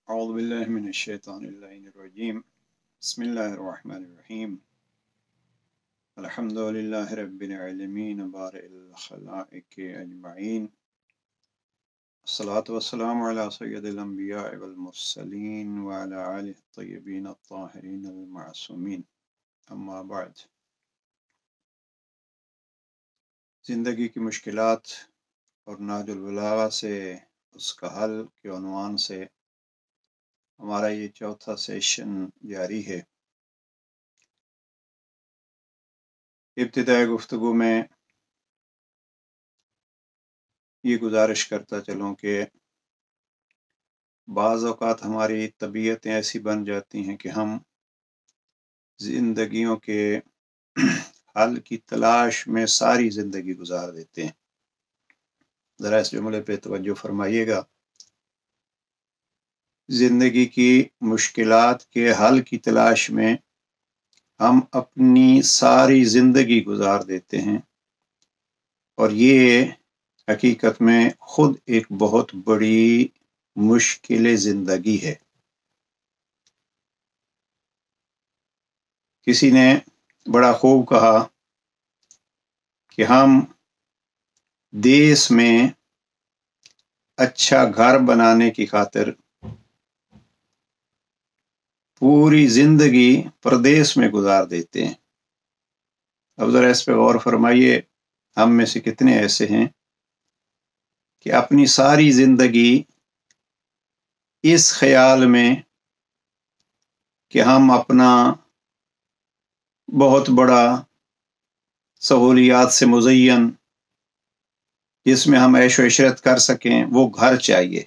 أعوذ بالله من الشيطان اللعين الرجيم بسم الله الرحمن الرحيم الحمد لله رب العالمين بارئ الخلائق أجمعين الصلاة والسلام على سيد الأنبياء والمرسلين وعلى آله الطيبين الطاهرين المعصومين أما بعد زندگی کی مشکلات اور نہج البلاغہ سے اس کا حل کے عنوان سے ہمارا یہ چوتھا سیشن جاری ہے۔ ابتدائی گفتگو میں یہ گزارش کرتا چلوں کہ بعض اوقات ہماری طبیعتیں ایسی بن جاتی ہیں کہ ہم زندگیوں کے حل کی تلاش میں ساری زندگی گزار دیتے ہیں۔ ذرا اس جملے پہ توجہ فرمائیے گا۔ زندگی کی مشکلات کے حل کی تلاش میں ہم اپنی ساری زندگی گزار دیتے ہیں، اور یہ حقیقت میں خود ایک بہت بڑی مشکل زندگی ہے۔ کسی نے بڑا خوب کہا کہ ہم دیس میں اچھا گھر بنانے کی خاطر پوری زندگی پردیس میں گزار دیتے ہیں۔ اب ذرا اس پہ غور فرمائیے، ہم میں سے کتنے ایسے ہیں کہ اپنی ساری زندگی اس خیال میں کہ ہم اپنا بہت بڑا سہولیات سے مزین جس میں ہم عیش و عشرت کر سکیں وہ گھر چاہیے،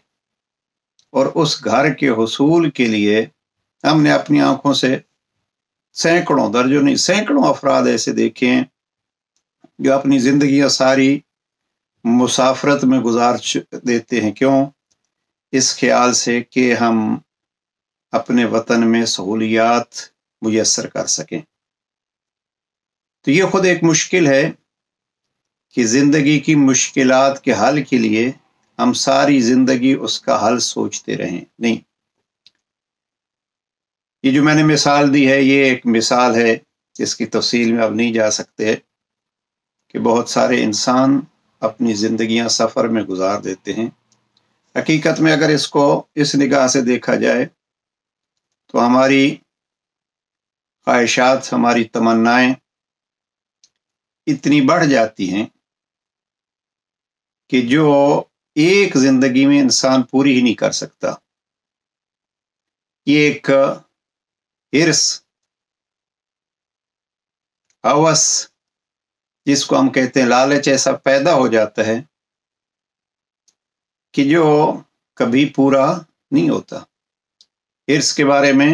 اور اس گھر کے حصول کے لیے ہم نے اپنی آنکھوں سے سینکڑوں درجوں نہیں سینکڑوں افراد ایسے دیکھے ہیں جو اپنی زندگیاں ساری مسافرت میں گزار دیتے ہیں۔ کیوں؟ اس خیال سے کہ ہم اپنے وطن میں سہولیات میسر کر سکیں۔ تو یہ خود ایک مشکل ہے کہ زندگی کی مشکلات کے حل کے لیے ہم ساری زندگی اس کا حل سوچتے رہیں۔ نہیں، یہ جو میں نے مثال دی ہے یہ ایک مثال ہے، اس کی تفصیل میں اب نہیں جا سکتے کہ بہت سارے انسان اپنی زندگیاں سفر میں گزار دیتے ہیں۔ حقیقت میں اگر اس کو اس نگاہ سے دیکھا جائے تو ہماری خواہشات، ہماری تمنائیں اتنی بڑھ جاتی ہیں کہ جو ایک زندگی میں انسان پوری ہی نہیں کر سکتا۔ یہ ایک ہرس، ہوس جس کو ہم کہتے ہیں، لالچ ایسا پیدا ہو جاتا ہے کہ جو کبھی پورا نہیں ہوتا۔ ہرس کے بارے میں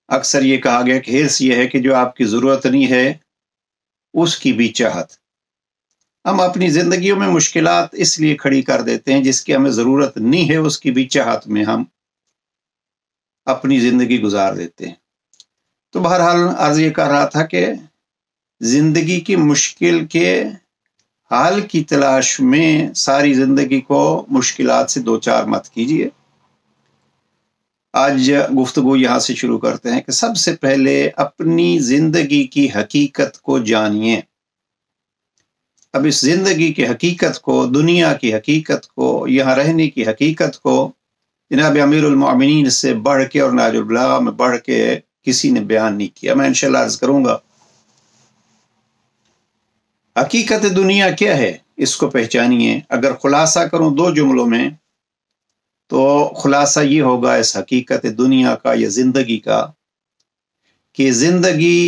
اکثر یہ کہا گیا کہ ہرس یہ ہے کہ جو آپ کی ضرورت نہیں ہے اس کی بھی چاہت۔ ہم اپنی زندگیوں میں مشکلات اس لیے کھڑی کر دیتے ہیں جس کی ہمیں ضرورت نہیں ہے، اس کی بھی چاہت میں ہم اپنی زندگی گزار دیتے ہیں۔ تو بہرحال عرض یہ کر رہا تھا کہ زندگی کی مشکل کے حل کی تلاش میں ساری زندگی کو مشکلات سے دوچار مت کیجیے۔ آج گفتگو یہاں سے شروع کرتے ہیں کہ سب سے پہلے اپنی زندگی کی حقیقت کو جانیے۔ اب اس زندگی کی حقیقت کو، دنیا کی حقیقت کو، یہاں رہنے کی حقیقت کو جناب امیر المؤمنین سے بڑھ کے اور نہج البلاغہ میں بڑھ کے کسی نے بیان نہیں کیا۔ میں انشاءاللہ عرض کروں گا حقیقت دنیا کیا ہے، اس کو پہچانیے۔ اگر خلاصہ کروں دو جملوں میں تو خلاصہ یہ ہوگا اس حقیقت دنیا کا یا زندگی کا کہ زندگی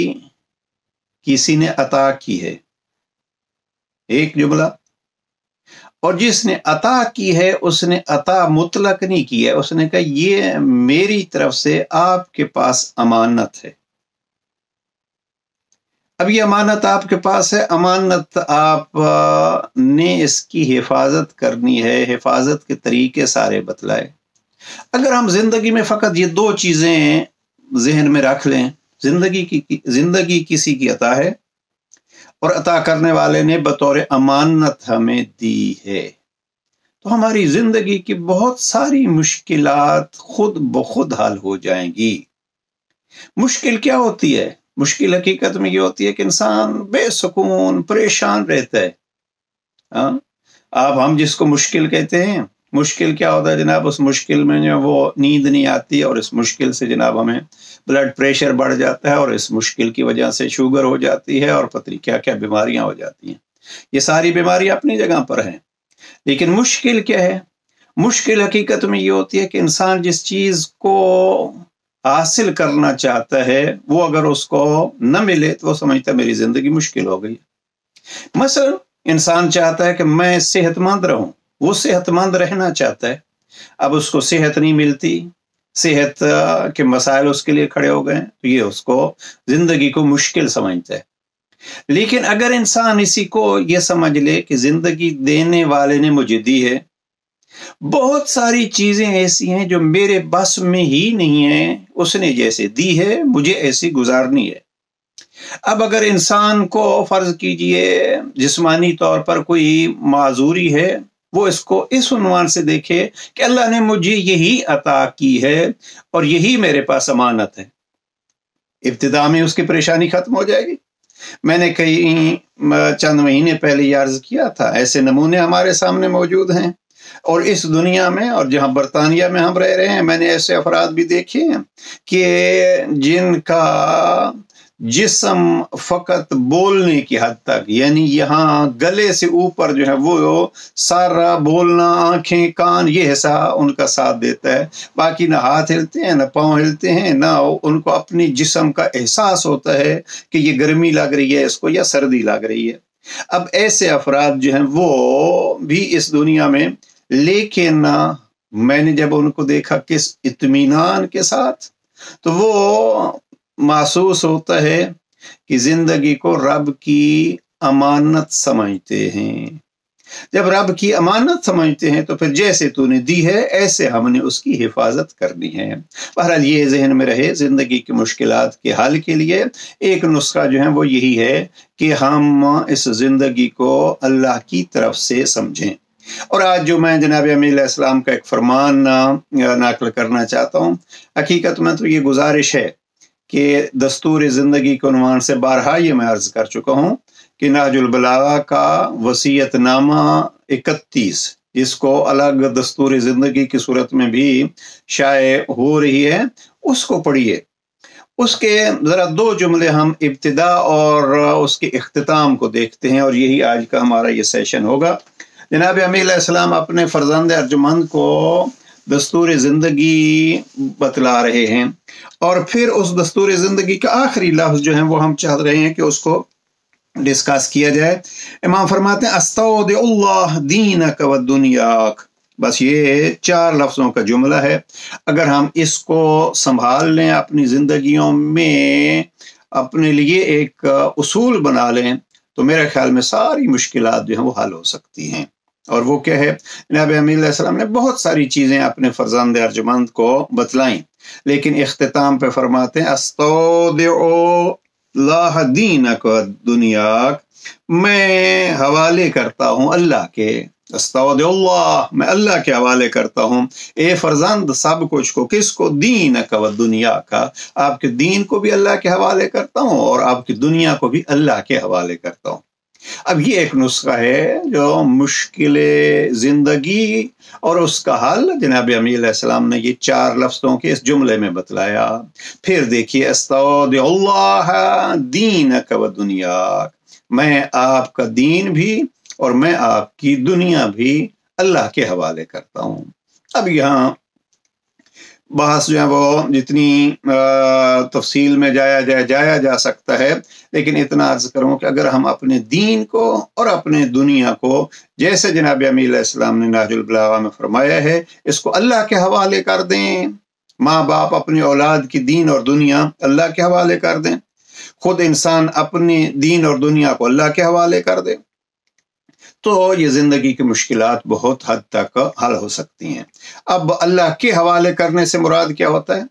کسی نے عطا کی ہے، ایک جملہ، اور جس نے عطا کی ہے اس نے عطا مطلق نہیں کی ہے، اس نے کہا یہ میری طرف سے آپ کے پاس امانت ہے۔ اب یہ امانت آپ کے پاس ہے، امانت آپ نے اس کی حفاظت کرنی ہے، حفاظت کے طریقے سارے بتلائے۔ اگر ہم زندگی میں فقط یہ دو چیزیں ذہن میں رکھ لیں، زندگی کسی کی عطا ہے اور عطا کرنے والے نے بطور امانت ہمیں دی ہے، تو ہماری زندگی کی بہت ساری مشکلات خود بخود حل ہو جائیں گی۔ مشکل کیا ہوتی ہے؟ مشکل حقیقت میں یہ ہوتی ہے کہ انسان بے سکون پریشان رہتا ہے۔ ہم جس کو مشکل کہتے ہیں، مشکل کیا ہوتا ہے جناب؟ اس مشکل میں جو وہ نیند نہیں آتی، اور اس مشکل سے جناب ہمیں بلڈ پریشر بڑھ جاتا ہے، اور اس مشکل کی وجہ سے شوگر ہو جاتی ہے، اور پتہ نہیں کیا کیا بیماریاں ہو جاتی ہیں۔ یہ ساری بیماریاں اپنی جگہ پر ہیں، لیکن مشکل کیا ہے؟ مشکل حقیقت میں یہ ہوتی ہے کہ انسان جس چیز کو حاصل کرنا چاہتا ہے وہ اگر اس کو نہ ملے تو وہ سمجھتا ہے میری زندگی مشکل ہو گئی۔ مثلا انسان چاہتا ہے کہ میں صحت مند رہوں، وہ صحت مند رہنا چاہتا ہے، اب اس کو صحت نہیں ملتی، صحت کے مسائل اس کے لیے کھڑے ہو گئے، تو یہ اس کو زندگی کو مشکل سمجھتا ہے۔ لیکن اگر انسان اسی کو یہ سمجھ لے کہ زندگی دینے والے نے مجھے دی ہے، بہت ساری چیزیں ایسی ہیں جو میرے بس میں ہی نہیں ہیں، اس نے جیسے دی ہے مجھے ایسی گزارنی ہے۔ اب اگر انسان کو فرض کیجئے جسمانی طور پر کوئی معذوری ہے، وہ اس کو اس عنوان سے دیکھے کہ اللہ نے مجھے یہی عطا کی ہے اور یہی میرے پاس امانت ہے، ابتدا میں اس کی پریشانی ختم ہو جائے گی۔ میں نے چند مہینے پہلے یہ عرض کیا تھا، ایسے نمونے ہمارے سامنے موجود ہیں، اور اس دنیا میں اور جہاں برطانیہ میں ہم رہ رہے ہیں، میں نے ایسے افراد بھی دیکھے ہیں کہ جن کا جسم فقط بولنے کی حد تک، یعنی یہاں گلے سے اوپر جو ہے وہ سارا بولنا، آنکھیں کان یہ حصہ ان کا ساتھ دیتا ہے، باقی نہ ہاتھ ہلتے ہیں نہ پاؤں ہلتے ہیں، نہ ان کو اپنی جسم کا احساس ہوتا ہے کہ یہ گرمی لگ رہی ہے اس کو یا سردی لگ رہی ہے۔ اب ایسے افراد جو ہیں وہ بھی اس دنیا میں، لیکن میں نے جب ان کو دیکھا کس اطمینان کے ساتھ، تو وہ محسوس ہوتا ہے کہ زندگی کو رب کی امانت سمجھتے ہیں۔ جب رب کی امانت سمجھتے ہیں تو پھر جیسے تو نے دی ہے ایسے ہم نے اس کی حفاظت کرنی ہے۔ بہرحال یہ ذہن میں رہے، زندگی کی مشکلات کے حل کے لیے ایک نسخہ جو ہے وہ یہی ہے کہ ہم اس زندگی کو اللہ کی طرف سے سمجھیں۔ اور آج جو میں جناب امیر علیہ السلام کا ایک فرمان نقل کرنا چاہتا ہوں، حقیقت میں تو یہ گزارش ہے کہ دستور زندگی کے عنوان سے بارہا یہ میں عرض کر چکا ہوں کہ نہج البلاغہ کا وصیت نامہ 31، جس کو الگ دستور زندگی کی صورت میں بھی شائع ہو رہی ہے، اس کو پڑھیے۔ اس کے ذرا دو جملے ہم ابتدا اور اس کے اختتام کو دیکھتے ہیں، اور یہی آج کا ہمارا یہ سیشن ہوگا۔ جناب امیر علیہ السلام اپنے فرزند ارجمند کو دستور زندگی بتلا رہے ہیں، اور پھر اس دستور زندگی کا آخری لفظ جو ہے وہ ہم چاہ رہے ہیں کہ اس کو ڈسکس کیا جائے۔ امام فرماتے ہیں استودع اللہ دینک و دنیاک، بس یہ 4 لفظوں کا جملہ ہے، اگر ہم اس کو سنبھال لیں، اپنی زندگیوں میں اپنے لیے ایک اصول بنا لیں، تو میرے خیال میں ساری مشکلات جو ہیں وہ حل ہو سکتی ہیں۔ اور وہ کیا ہے؟ جناب امیر علیہ السلام نے بہت ساری چیزیں اپنے فرزند ارجمند کو بتلائیں، لیکن اختتام پہ فرماتے ہیں استودع اللہ دینک و دنیاک، میں حوالے کرتا ہوں اللہ کے، استودع اللہ، میں اللہ کے حوالے کرتا ہوں اے فرزند سب کچھ کو، کس کو؟ دینک و دنیا کا، آپ کے دین کو بھی اللہ کے حوالے کرتا ہوں اور آپ کی دنیا کو بھی اللہ کے حوالے کرتا ہوں۔ اب یہ ایک نسخہ ہے جو مشکل زندگی اور اس کا حل جناب امیر علیہ السلام نے یہ 4 لفظوں کے اس جملے میں بتلایا۔ پھر دیکھیے استودع اللہ دینک و دنیاک، میں آپ کا دین بھی اور میں آپ کی دنیا بھی اللہ کے حوالے کرتا ہوں۔ اب یہاں بحث جو ہے وہ جتنی تفصیل میں جایا جا سکتا ہے، لیکن اتنا عرض کروں کہ اگر ہم اپنے دین کو اور اپنے دنیا کو، جیسے جناب امیر علیہ السلام نے نہج البلاغہ میں فرمایا ہے، اس کو اللہ کے حوالے کر دیں، ماں باپ اپنی اولاد کی دین اور دنیا اللہ کے حوالے کر دیں، خود انسان اپنی دین اور دنیا کو اللہ کے حوالے کر دے، تو یہ زندگی کی مشکلات بہت حد تک حل ہو سکتی ہیں۔ اب اللہ کے حوالے کرنے سے مراد کیا ہوتا ہے؟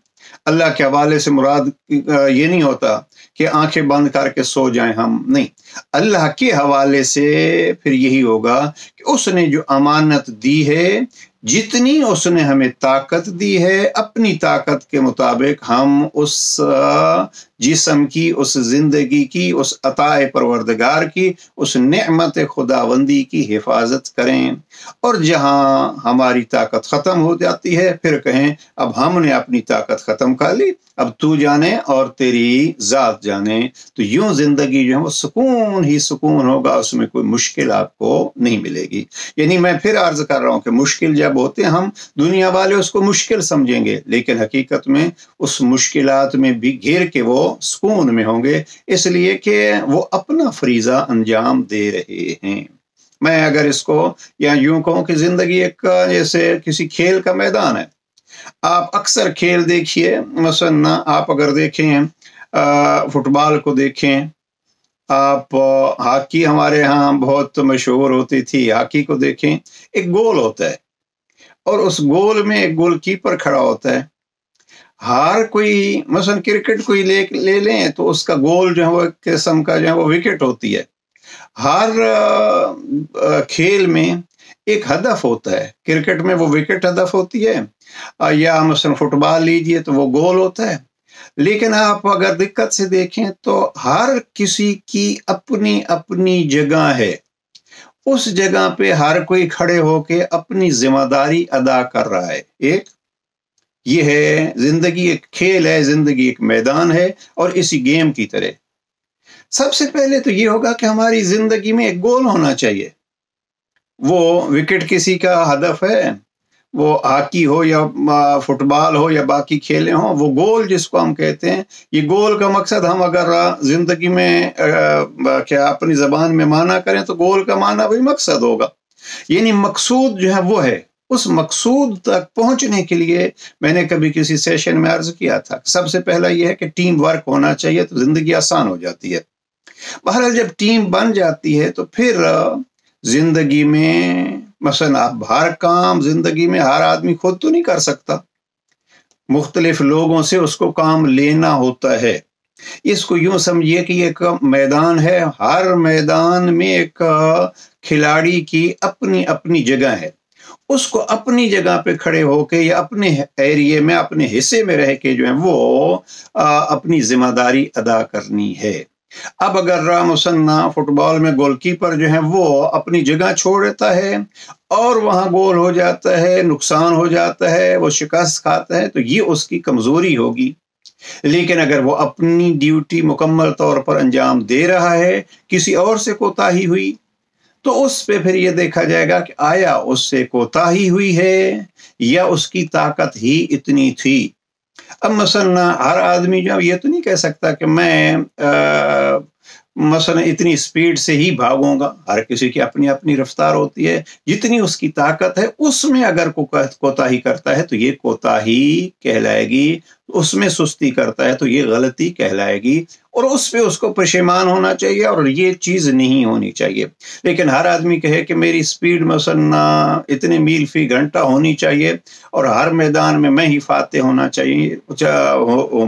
اللہ کے حوالے سے مراد یہ نہیں ہوتا کہ آنکھیں بند کر کے سو جائیں ہم، نہیں، اللہ کے حوالے سے پھر یہی ہوگا کہ اس نے جو امانت دی ہے، جتنی اس نے ہمیں طاقت دی ہے، اپنی طاقت کے مطابق ہم اس جسم کی، اس زندگی کی، اس عطا پروردگار کی، اس نعمت خداوندی کی حفاظت کریں، اور جہاں ہماری طاقت ختم ہو جاتی ہے پھر کہیں اب ہم نے اپنی طاقت ختم کر لی، اب تو جانے اور تیری ذات جانے، تو یوں زندگی جو ہے وہ سکون ہی سکون ہوگا، اس میں کوئی مشکل آپ کو نہیں ملے گی۔ یعنی میں پھر عرض کر رہا ہوں کہ مشکل جب ہوتے ہیں ہم دنیا والے اس کو مشکل سمجھیں گے، لیکن حقیقت میں اس مشکلات میں بھی گھیر کے وہ سکون میں ہوں گے، اس لیے کہ وہ اپنا فریضہ انجام دے رہے ہیں۔ میں اگر اس کو یا یوں کہوں کہ زندگی ایک جیسے کسی کھیل کا میدان ہے، آپ اکثر کھیل دیکھیے، مثلا آپ اگر دیکھیں فٹ بال کو دیکھیں، آپ ہاکی ہمارے ہاں بہت مشہور ہوتی تھی، ہاکی کو دیکھیں، ایک گول ہوتا ہے اور اس گول میں ایک گول کیپر کھڑا ہوتا ہے۔ ہر کوئی مثلا کرکٹ کوئی لے لیں تو اس کا گول جو ہے وہ قسم کا جو ہے وہ وکٹ ہوتی ہے۔ ہر کھیل میں ایک ہدف ہوتا ہے، کرکٹ میں وہ وکٹ ہدف ہوتی ہے، یا مثلا فٹ بال لیجیے تو وہ گول ہوتا ہے۔ لیکن آپ اگر دقت سے دیکھیں تو ہر کسی کی اپنی اپنی جگہ ہے، اس جگہ پہ ہر کوئی کھڑے ہو کے اپنی ذمہ داری ادا کر رہا ہے۔ ایک یہ ہے زندگی، ایک کھیل ہے، زندگی ایک میدان ہے، اور اسی گیم کی طرح سب سے پہلے تو یہ ہوگا کہ ہماری زندگی میں ایک گول ہونا چاہیے۔ وہ وکٹ کسی کا ہدف ہے، وہ ہاکی ہو یا فٹ بال ہو یا باقی کھیلیں ہوں، وہ گول جس کو ہم کہتے ہیں، یہ گول کا مقصد ہم اگر زندگی میں کیا اپنی زبان میں معنی کریں تو گول کا معنی وہی مقصد ہوگا، یعنی مقصود جو ہے وہ ہے۔ اس مقصود تک پہنچنے کے لیے میں نے کبھی کسی سیشن میں عرض کیا تھا، سب سے پہلا یہ ہے کہ ٹیم ورک ہونا چاہیے تو زندگی آسان ہو جاتی ہے۔ بہرحال جب ٹیم بن جاتی ہے تو پھر زندگی میں مثلا آپ ہر کام زندگی میں ہر آدمی خود تو نہیں کر سکتا، مختلف لوگوں سے اس کو کام لینا ہوتا ہے۔ اس کو یوں سمجھیے کہ یہ ایک میدان ہے، ہر میدان میں ایک کھلاڑی کی اپنی اپنی جگہ ہے، اس کو اپنی جگہ پہ کھڑے ہو کے یا اپنے ایریے میں اپنے حصے میں رہ کے جو ہے وہ اپنی ذمہ داری ادا کرنی ہے۔ اب اگر مثلا فٹ بال میں گول کیپر جو ہے وہ اپنی جگہ چھوڑ دیتا ہے اور وہاں گول ہو جاتا ہے، نقصان ہو جاتا ہے، وہ شکست کھاتا ہے، تو یہ اس کی کمزوری ہوگی۔ لیکن اگر وہ اپنی ڈیوٹی مکمل طور پر انجام دے رہا ہے، کسی اور سے کوتاہی ہوئی تو اس پہ پھر یہ دیکھا جائے گا کہ آیا اس سے کوتاہی ہوئی ہے یا اس کی طاقت ہی اتنی تھی۔ اب مثلا ہر آدمی جو یہ تو نہیں کہہ سکتا کہ میں مثلا اتنی سپیڈ سے ہی بھاگوں گا، ہر کسی کی اپنی اپنی رفتار ہوتی ہے، جتنی اس کی طاقت ہے اس میں اگر کوتاہی کرتا ہے تو یہ کوتاہی کہلائے گی، اس میں سستی کرتا ہے تو یہ غلطی کہلائے گی، اور اس پہ اس کو پشیمان ہونا چاہیے، اور یہ چیز نہیں ہونی چاہیے۔ لیکن ہر آدمی کہے کہ میری سپیڈ مثلا اتنے میل فی گھنٹہ ہونی چاہیے اور ہر میدان میں ہی فاتح ہونا چاہیے،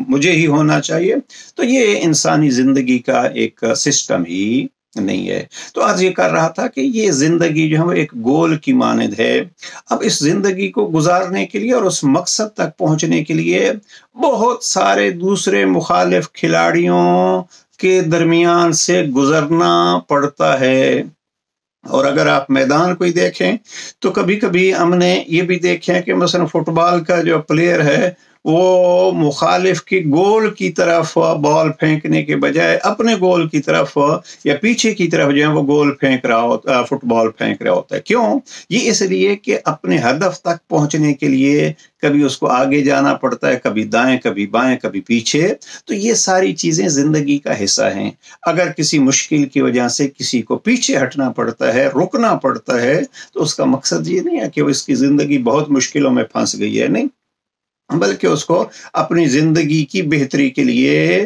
مجھے ہی ہونا چاہیے، تو یہ انسانی زندگی کا ایک سسٹم ہی نہیں ہے۔ تو آج یہ کر رہا تھا کہ یہ زندگی جو ہے وہ ایک گول کی مانند ہے۔ اب اس زندگی کو گزارنے کے لیے اور اس مقصد تک پہنچنے کے لیے بہت سارے دوسرے مخالف کھلاڑیوں کے درمیان سے گزرنا پڑتا ہے۔ اور اگر آپ میدان کو ہی دیکھیں تو کبھی کبھی ہم نے یہ بھی دیکھیں کہ مثلا فٹ بال کا جو پلیئر ہے وہ مخالف کی گول کی طرف بال پھینکنے کے بجائے اپنے گول کی طرف یا پیچھے کی طرف جو ہے وہ گول پھینک رہا ہوتا، فٹ بال پھینک رہا ہوتا ہے۔ کیوں؟ یہ اس لیے کہ اپنے ہدف تک پہنچنے کے لیے کبھی اس کو آگے جانا پڑتا ہے، کبھی دائیں کبھی بائیں کبھی پیچھے۔ تو یہ ساری چیزیں زندگی کا حصہ ہیں۔ اگر کسی مشکل کی وجہ سے کسی کو پیچھے ہٹنا پڑتا ہے، رکنا پڑتا ہے، تو اس کا مقصد یہ نہیں ہے کہ اس کی زندگی بہت مشکلوں میں پھنس گئی ہے، نہیں، بلکہ اس کو اپنی زندگی کی بہتری کے لیے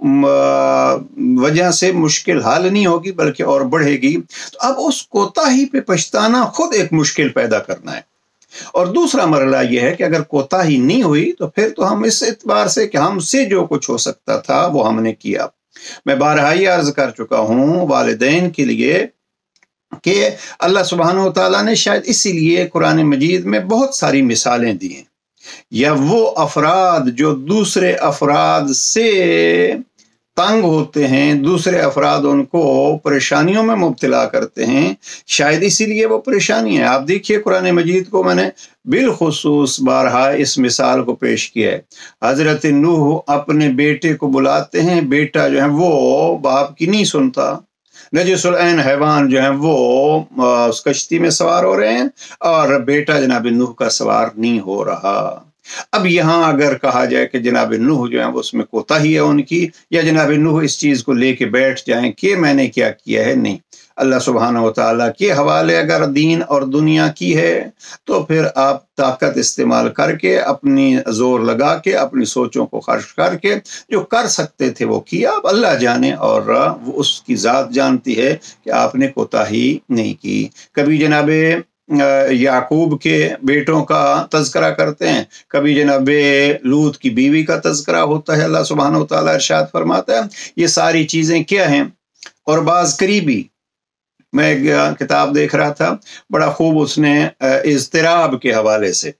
وجہ سے مشکل حل نہیں ہوگی بلکہ اور بڑھے گی۔ تو اب اس کوتاہی پہ پچھتانا خود ایک مشکل پیدا کرنا ہے۔ اور دوسرا مرحلہ یہ ہے کہ اگر کوتاہی نہیں ہوئی تو پھر تو ہم اس اعتبار سے کہ ہم سے جو کچھ ہو سکتا تھا وہ ہم نے کیا۔ میں بارہا ہی عرض کر چکا ہوں والدین کے لیے کہ اللہ سبحانہ و تعالیٰ نے شاید اسی لیے قرآن مجید میں بہت ساری مثالیں دی ہیں، یا وہ افراد جو دوسرے افراد سے تنگ ہوتے ہیں، دوسرے افراد ان کو پریشانیوں میں مبتلا کرتے ہیں، شاید اسی لیے وہ پریشانی ہے۔ آپ دیکھیے قرآن مجید کو میں نے بالخصوص بارہا اس مثال کو پیش کیا ہے۔ حضرت نوح اپنے بیٹے کو بلاتے ہیں، بیٹا جو ہے وہ باپ کی نہیں سنتا، نجس العین حیوان جو ہیں وہ اس کشتی میں سوار ہو رہے ہیں اور بیٹا جناب نوح کا سوار نہیں ہو رہا۔ اب یہاں اگر کہا جائے کہ جناب نوح جو ہے وہ اس میں کوتاہی ہے ان کی، یا جناب نوح اس چیز کو لے کے بیٹھ جائیں کہ میں نے کیا کیا ہے، نہیں۔ اللہ سبحانہ و تعالیٰ کے حوالے اگر دین اور دنیا کی ہے تو پھر آپ طاقت استعمال کر کے، اپنی زور لگا کے، اپنی سوچوں کو خرچ کر کے جو کر سکتے تھے وہ کیا۔ اب اللہ جانے اور وہ اس کی ذات جانتی ہے کہ آپ نے کوتاہی نہیں کی۔ کبھی جناب یعقوب کے بیٹوں کا تذکرہ کرتے ہیں، کبھی جناب لوط کی بیوی کا تذکرہ ہوتا ہے۔ اللہ سبحانہ و تعالیٰ ارشاد فرماتا ہے یہ ساری چیزیں کیا ہیں۔ اور بعض قریبی، میں ایک کتاب دیکھ رہا تھا بڑا خوب، اس نے اضطراب کے حوالے سے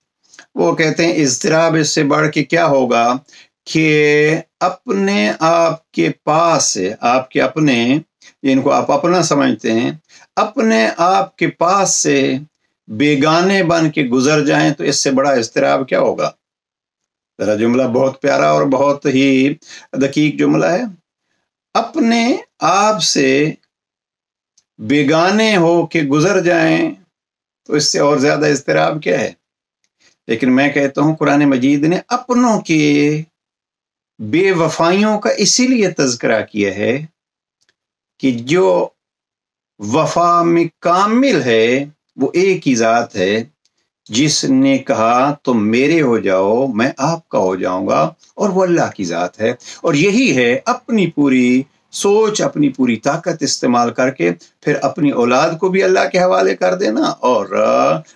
وہ کہتے ہیں اضطراب اس سے بڑھ کے کیا ہوگا کہ اپنے آپ کے پاس سے، آپ کے اپنے، جن کو آپ اپنا سمجھتے ہیں، اپنے آپ کے پاس سے بیگانے بن کے گزر جائیں تو اس سے بڑا اضطراب کیا ہوگا۔ ذرا جملہ بہت پیارا اور بہت ہی دقیق جملہ ہے۔ اپنے آپ سے بیگانے ہو کے گزر جائیں تو اس سے اور زیادہ اضطراب کیا ہے۔ لیکن میں کہتا ہوں قرآن مجید نے اپنوں کے بے وفائیوں کا اسی لیے تذکرہ کیا ہے کہ جو وفا میں کامل ہے وہ ایک ہی ذات ہے جس نے کہا تم میرے ہو جاؤ میں آپ کا ہو جاؤں گا، اور وہ اللہ کی ذات ہے۔ اور یہی ہے اپنی پوری سوچ، اپنی پوری طاقت استعمال کر کے پھر اپنی اولاد کو بھی اللہ کے حوالے کر دینا اور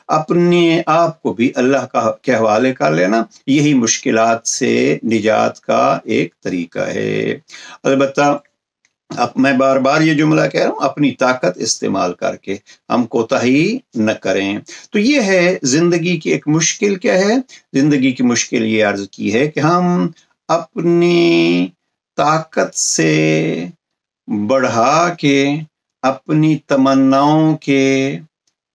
اپنے آپ کو بھی اللہ کے حوالے کر لینا، یہی مشکلات سے نجات کا ایک طریقہ ہے۔ البتہ اب میں بار بار یہ جملہ کہہ رہا ہوں، اپنی طاقت استعمال کر کے ہم کوتاہی نہ کریں۔ تو یہ ہے زندگی کی ایک مشکل۔ کیا ہے زندگی کی مشکل؟ یہ عرض کی ہے کہ ہم اپنی طاقت سے بڑھا کے اپنی تمناؤں کے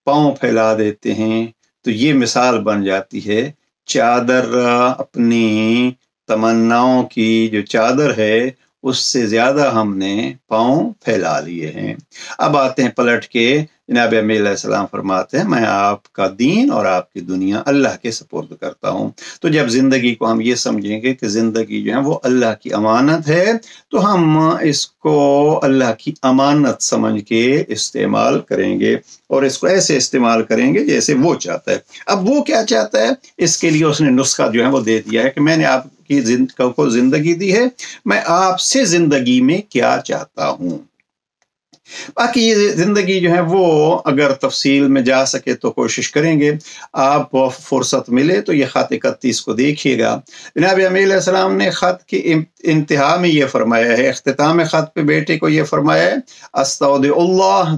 پاؤں پھیلا دیتے ہیں۔ تو یہ مثال بن جاتی ہے چادر، اپنی تمناؤں کی جو چادر ہے اس سے زیادہ ہم نے پاؤں پھیلا لیے ہیں۔ اب آتے ہیں پلٹ کے، جناب امیر علیہ السلام فرماتے ہیں میں آپ کا دین اور آپ کی دنیا اللہ کے سپرد کرتا ہوں۔ تو جب زندگی کو ہم یہ سمجھیں گے کہ زندگی جو ہے وہ اللہ کی امانت ہے تو ہم اس کو اللہ کی امانت سمجھ کے استعمال کریں گے، اور اس کو ایسے استعمال کریں گے جیسے وہ چاہتا ہے۔ اب وہ کیا چاہتا ہے، اس کے لیے اس نے نسخہ جو ہے وہ دے دیا ہے کہ میں نے آپ کی کو زندگی دی ہے، میں آپ سے زندگی میں کیا چاہتا ہوں۔ باقی یہ زندگی جو ہے وہ اگر تفصیل میں جا سکے تو کوشش کریں گے، آپ فرصت ملے تو یہ خط 31 کو دیکھیے گا۔ جناب امیر علیہ السلام نے خط کی انتہا میں یہ فرمایا ہے، اختتام خط پہ بیٹے کو یہ فرمایا ہے استودع اللہ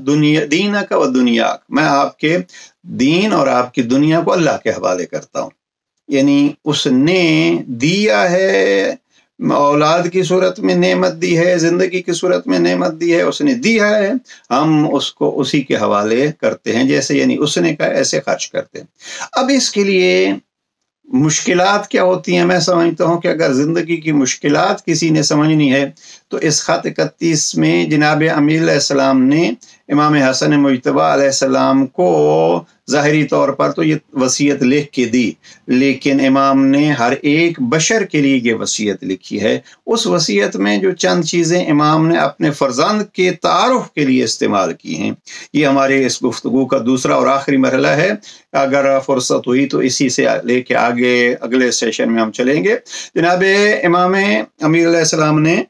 دینک و دنیاک، میں آپ کے دین اور آپ کی دنیا کو اللہ کے حوالے کرتا ہوں۔ یعنی اس نے دیا ہے، اولاد کی صورت میں نعمت دی ہے، زندگی کی صورت میں نعمت دی ہے، اس نے دیا ہے، ہم اس کو اسی کے حوالے کرتے ہیں، جیسے یعنی اس نے کہا ایسے خرچ کرتے ہیں۔ اب اس کے لیے مشکلات کیا ہوتی ہیں؟ میں سمجھتا ہوں کہ اگر زندگی کی مشکلات کسی نے سمجھنی ہے تو اس خط 31 میں جناب امیر علیہ السلام نے امام حسن مجتبی علیہ السلام کو ظاہری طور پر تو یہ وصیت لکھ کے دی، لیکن امام نے ہر ایک بشر کے لیے یہ وصیت لکھی ہے۔ اس وصیت میں جو چند چیزیں امام نے اپنے فرزند کے تعارف کے لیے استعمال کی ہیں، یہ ہمارے اس گفتگو کا دوسرا اور آخری مرحلہ ہے۔ اگر فرصت ہوئی تو اسی سے لے کے آگے اگلے سیشن میں ہم چلیں گے۔ جناب امام امیر علیہ السلام نے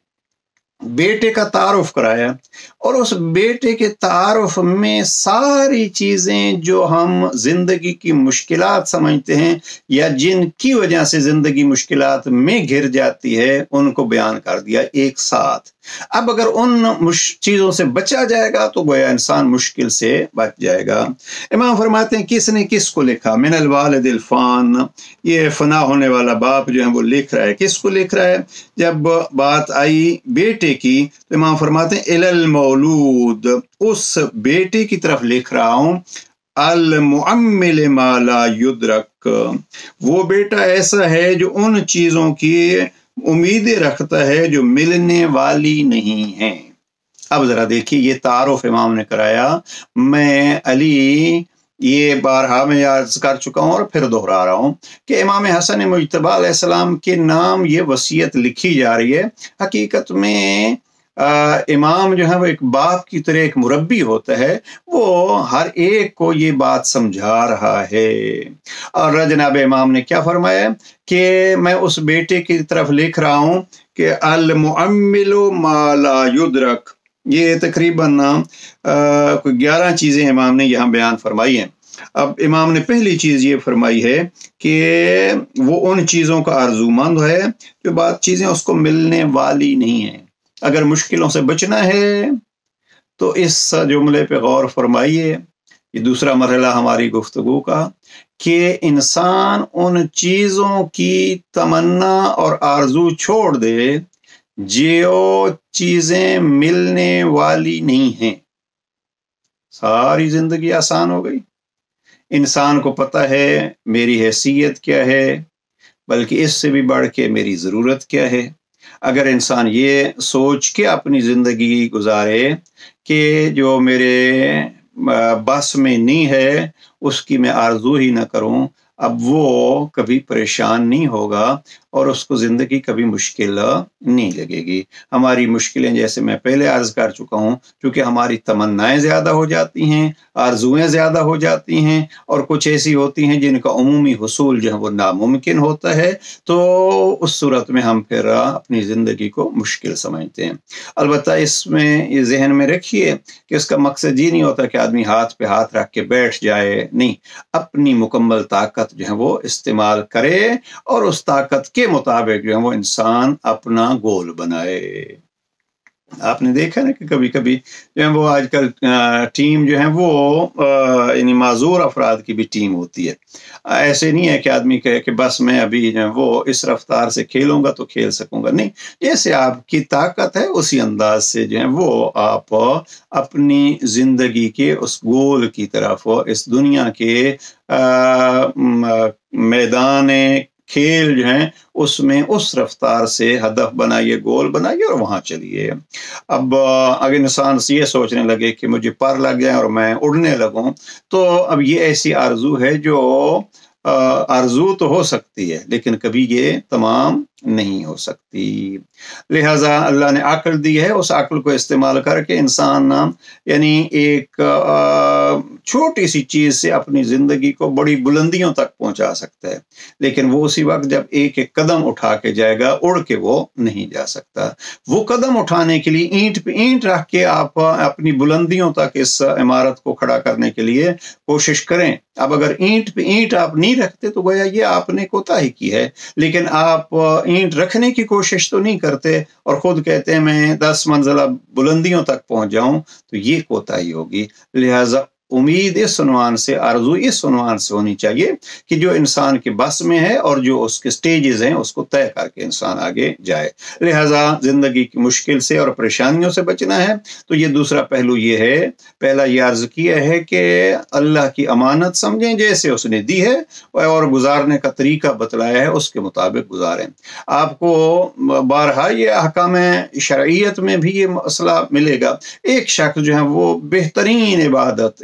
بیٹے کا تعارف کرایا، اور اس بیٹے کے تعارف میں ساری چیزیں جو ہم زندگی کی مشکلات سمجھتے ہیں یا جن کی وجہ سے زندگی مشکلات میں گھر جاتی ہے ان کو بیان کر دیا ایک ساتھ۔ اب اگر ان چیزوں سے بچا جائے گا تو گویا انسان مشکل سے بچ جائے گا۔ امام فرماتے ہیں کس نے کس کو لکھا؟ من الوالد الفان، یہ فنا ہونے والا باپ جو ہے وہ لکھ رہا ہے۔ کس کو لکھ رہا ہے؟ جب بات آئی بیٹے کی تو امام فرماتے ہیں الی المولود، اس بیٹے کی طرف لکھ رہا ہوں، المعمل ما لا یدرک، وہ بیٹا ایسا ہے جو ان چیزوں کی امیدیں رکھتا ہے جو ملنے والی نہیں ہیں۔ اب ذرا دیکھیے، یہ تعارف امام نے کرایا، میں علی یہ بارہا میں عرض کر چکا ہوں اور پھر دہرا رہا ہوں کہ امام حسن مجتبی علیہ السلام کے نام یہ وصیت لکھی جا رہی ہے۔ حقیقت میں امام جو ہے وہ ایک باپ کی طرح ایک مربی ہوتا ہے، وہ ہر ایک کو یہ بات سمجھا رہا ہے۔ اور جناب امام نے کیا فرمایا کہ میں اس بیٹے کی طرف لکھ رہا ہوں کہ المعمل ما لا یدرک، یہ تقریباً کوئی 11 چیزیں امام نے یہاں بیان فرمائی ہیں۔ اب امام نے پہلی چیز یہ فرمائی ہے کہ وہ ان چیزوں کا آرزومند ہے جو بات چیزیں اس کو ملنے والی نہیں ہیں۔ اگر مشکلوں سے بچنا ہے تو اس جملے پہ غور فرمائیے، یہ دوسرا مرحلہ ہماری گفتگو کا، کہ انسان ان چیزوں کی تمنا اور آرزو چھوڑ دے جو چیزیں ملنے والی نہیں ہیں، ساری زندگی آسان ہو گئی۔ انسان کو پتہ ہے میری حیثیت کیا ہے، بلکہ اس سے بھی بڑھ کے میری ضرورت کیا ہے۔ اگر انسان یہ سوچ کے اپنی زندگی گزارے کہ جو میرے بس میں نہیں ہے اس کی میں آرزو ہی نہ کروں، اب وہ کبھی پریشان نہیں ہوگا اور اس کو زندگی کبھی مشکل نہیں لگے گی۔ ہماری مشکلیں جیسے میں پہلے عرض کر چکا ہوں، کیونکہ ہماری تمنائیں زیادہ ہو جاتی ہیں، آرزویں زیادہ ہو جاتی ہیں، اور کچھ ایسی ہوتی ہیں جن کا عمومی حصول جو ہے وہ ناممکن ہوتا ہے، تو اس صورت میں ہم پھر اپنی زندگی کو مشکل سمجھتے ہیں۔ البتہ اس میں یہ ذہن میں رکھیے کہ اس کا مقصد یہ نہیں ہوتا کہ آدمی ہاتھ پہ ہاتھ رکھ کے بیٹھ جائے، نہیں، اپنی مکمل طاقت جو ہے وہ استعمال کرے اور اس طاقت کے مطابق جو ہے وہ انسان اپنا گول بنائے۔ آپ نے دیکھا نا کہ کبھی کبھی جو ہے وہ آج کل ٹیم جو ہے وہ یعنی معذور افراد کی بھی ٹیم ہوتی ہے۔ ایسے نہیں ہے کہ آدمی کہے کہ بس میں ابھی جو ہے وہ اس رفتار سے کھیلوں گا تو کھیل سکوں گا، نہیں، جیسے آپ کی طاقت ہے اسی انداز سے جو ہے وہ آپ اپنی زندگی کے اس گول کی طرف، اس دنیا کے میدان کھیل جو ہیں اس میں اس رفتار سے ہدف بنائیے، گول بنائیے اور وہاں چلیے۔ اب اگر انسان یہ سوچنے لگے کہ مجھے پر لگ جائے اور میں اڑنے لگوں، تو اب یہ ایسی آرزو ہے جو آرزو تو ہو سکتی ہے لیکن کبھی یہ تمام نہیں ہو سکتی۔ لہٰذا اللہ نے عقل دی ہے، اس عقل کو استعمال کر کے انسان یعنی ایک چھوٹی سی چیز سے اپنی زندگی کو بڑی بلندیوں تک پہنچا سکتا ہے، لیکن وہ اسی وقت جب ایک ایک قدم اٹھا کے جائے گا، اڑ کے وہ نہیں جا سکتا۔ وہ قدم اٹھانے کے لیے اینٹ پہ اینٹ رکھ کے آپ اپنی بلندیوں تک اس عمارت کو کھڑا کرنے کے لیے کوشش کریں۔ اب اگر اینٹ پہ اینٹ آپ نہیں رکھتے تو گویا یہ آپ نے کوتاہی کی ہے، لیکن آپ اینٹ رکھنے کی کوشش تو نہیں کرتے اور خود کہتے ہیں میں 10 منزلہ بلندیوں تک پہنچ جاؤں، تو یہ کوتاہی ہوگی۔ لہٰذا امید اس عنوان سے، آرزو اس عنوان سے ہونی چاہیے کہ جو انسان کے بس میں ہے اور جو اس کے سٹیجز ہیں اس کو طے کر کے انسان آگے جائے۔ لہٰذا زندگی کی مشکل سے اور پریشانیوں سے بچنا ہے تو یہ دوسرا پہلو یہ ہے، پہلا یہ عرض کیا ہے کہ اللہ کی امانت سمجھیں جیسے اس نے دی ہے اور گزارنے کا طریقہ بتلایا ہے اس کے مطابق گزاریں۔ آپ کو بارہا یہ احکام شرعیت میں بھی یہ مسئلہ ملے گا۔ ایک شخص جو ہے وہ بہترین عبادت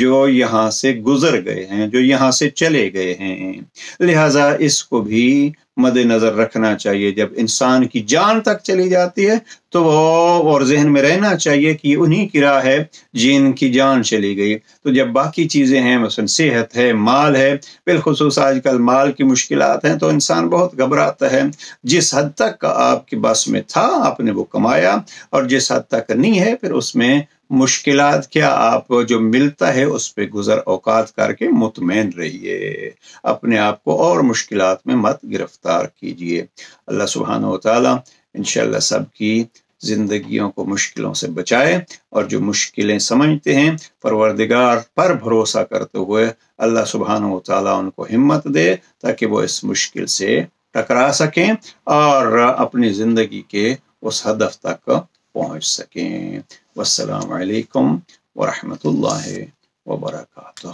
جو یہاں سے گزر گئے ہیں، جو یہاں سے چلے گئے ہیں۔ لہٰذا اس کو بھی مد نظر رکھنا چاہیے۔ جب انسان کی جان تک چلی جاتی ہے تو وہ اور ذہن میں رہنا چاہیے کہ انہی کی راہ ہے جن کی جان چلی گئی۔ تو جب باقی چیزیں ہیں، مثلا صحت ہے، مال ہے، بالخصوص آج کل مال کی مشکلات ہیں، تو انسان بہت گھبراتا ہے۔ جس حد تک آپ کے بس میں تھا آپ نے وہ کمایا، اور جس حد تک نہیں ہے پھر اس میں مشکلات کیا، آپ کو جو ملتا ہے اس پہ گزر اوقات کر کے مطمئن رہیے، اپنے آپ کو اور مشکلات میں مت گرفتار کیجیے۔ اللہ سبحانہ و تعالی انشاءاللہ سب کی زندگیوں کو مشکلوں سے بچائے، اور جو مشکلیں سمجھتے ہیں پروردگار پر بھروسہ کرتے ہوئے اللہ سبحانہ و تعالی ان کو ہمت دے تاکہ وہ اس مشکل سے ٹکرا سکیں اور اپنی زندگی کے اس ہدف تک پہنچ سکیں۔ والسلام علیکم ورحمۃ اللہ وبرکاتہ۔